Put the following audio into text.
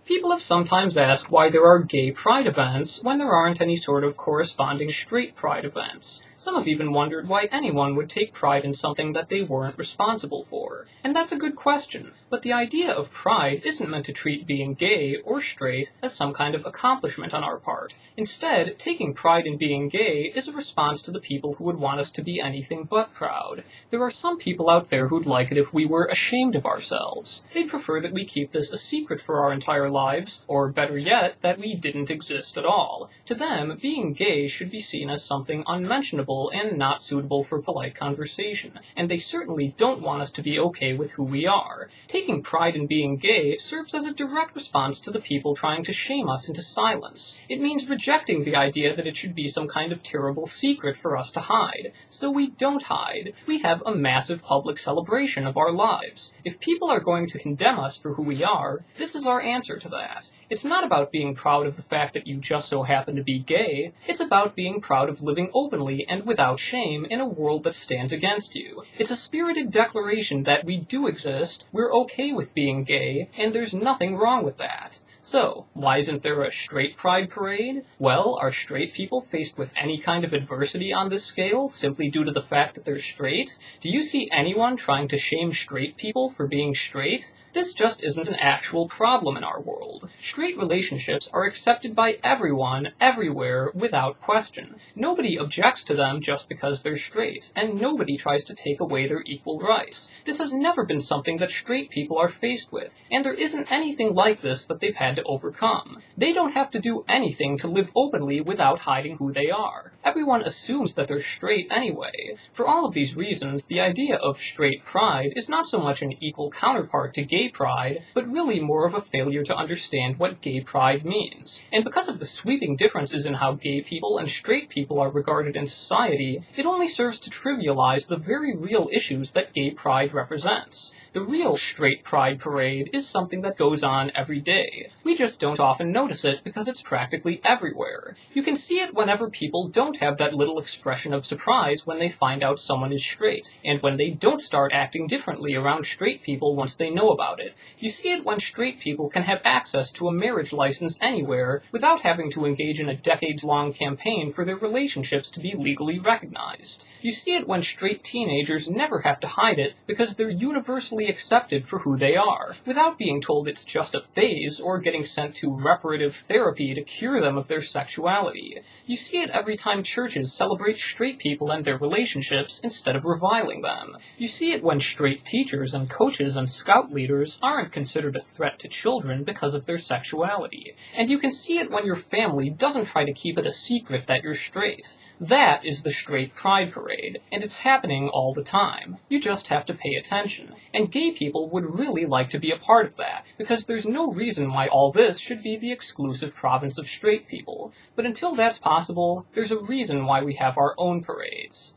People have sometimes asked why there are gay pride events when there aren't any sort of corresponding straight pride events. Some have even wondered why anyone would take pride in something that they weren't responsible for. And that's a good question, but the idea of pride isn't meant to treat being gay or straight as some kind of accomplishment on our part. Instead, taking pride in being gay is a response to the people who would want us to be anything but proud. There are some people out there who'd like it if we were ashamed of ourselves. They'd prefer that we keep this a secret for our entire lives, or better yet, that we didn't exist at all. To them, being gay should be seen as something unmentionable and not suitable for polite conversation, and they certainly don't want us to be okay with who we are. Taking pride in being gay serves as a direct response to the people trying to shame us into silence. It means rejecting the idea that it should be some kind of terrible secret for us to hide. So we don't hide. We have a massive public celebration of our lives. If people are going to condemn us for who we are, this is our answer to that. It's not about being proud of the fact that you just so happen to be gay. It's about being proud of living openly and without shame in a world that stands against you. It's a spirited declaration that we do exist, we're okay with being gay, and there's nothing wrong with that. So, why isn't there a straight pride parade? Well, are straight people faced with any kind of adversity on this scale simply due to the fact that they're straight? Do you see anyone trying to shame straight people for being straight? This just isn't an actual problem in our world. Straight relationships are accepted by everyone, everywhere, without question. Nobody objects to them just because they're straight, and nobody tries to take away their equal rights. This has never been something that straight people are faced with, and there isn't anything like this that they've had to overcome. They don't have to do anything to live openly without hiding who they are. Everyone assumes that they're straight anyway. For all of these reasons, the idea of straight pride is not so much an equal counterpart to gay pride, but really more of a failure to understand what gay pride means. And because of the sweeping differences in how gay people and straight people are regarded in society, it only serves to trivialize the very real issues that gay pride represents. The real straight pride parade is something that goes on every day. We just don't often notice it because it's practically everywhere. You can see it whenever people don't have that little expression of surprise when they find out someone is straight, and when they don't start acting differently around straight people once they know about it. You see it when straight people can have access to a marriage license anywhere without having to engage in a decades-long campaign for their relationships to be legally recognized. You see it when straight teenagers never have to hide it because they're universally accepted for who they are, without being told it's just a phase or getting sent to reparative therapy to cure them of their sexuality. You see it every time churches celebrate straight people and their relationships instead of reviling them. You see it when straight teachers and coaches and scout leaders aren't considered a threat to children because of their sexuality. And you can see it when your family doesn't try to keep it a secret that you're straight. That is the straight pride parade, and it's happening all the time. You just have to pay attention. And gay people would really like to be a part of that, because there's no reason why all this should be the exclusive province of straight people. But until that's possible, there's a reason why we have our own parades.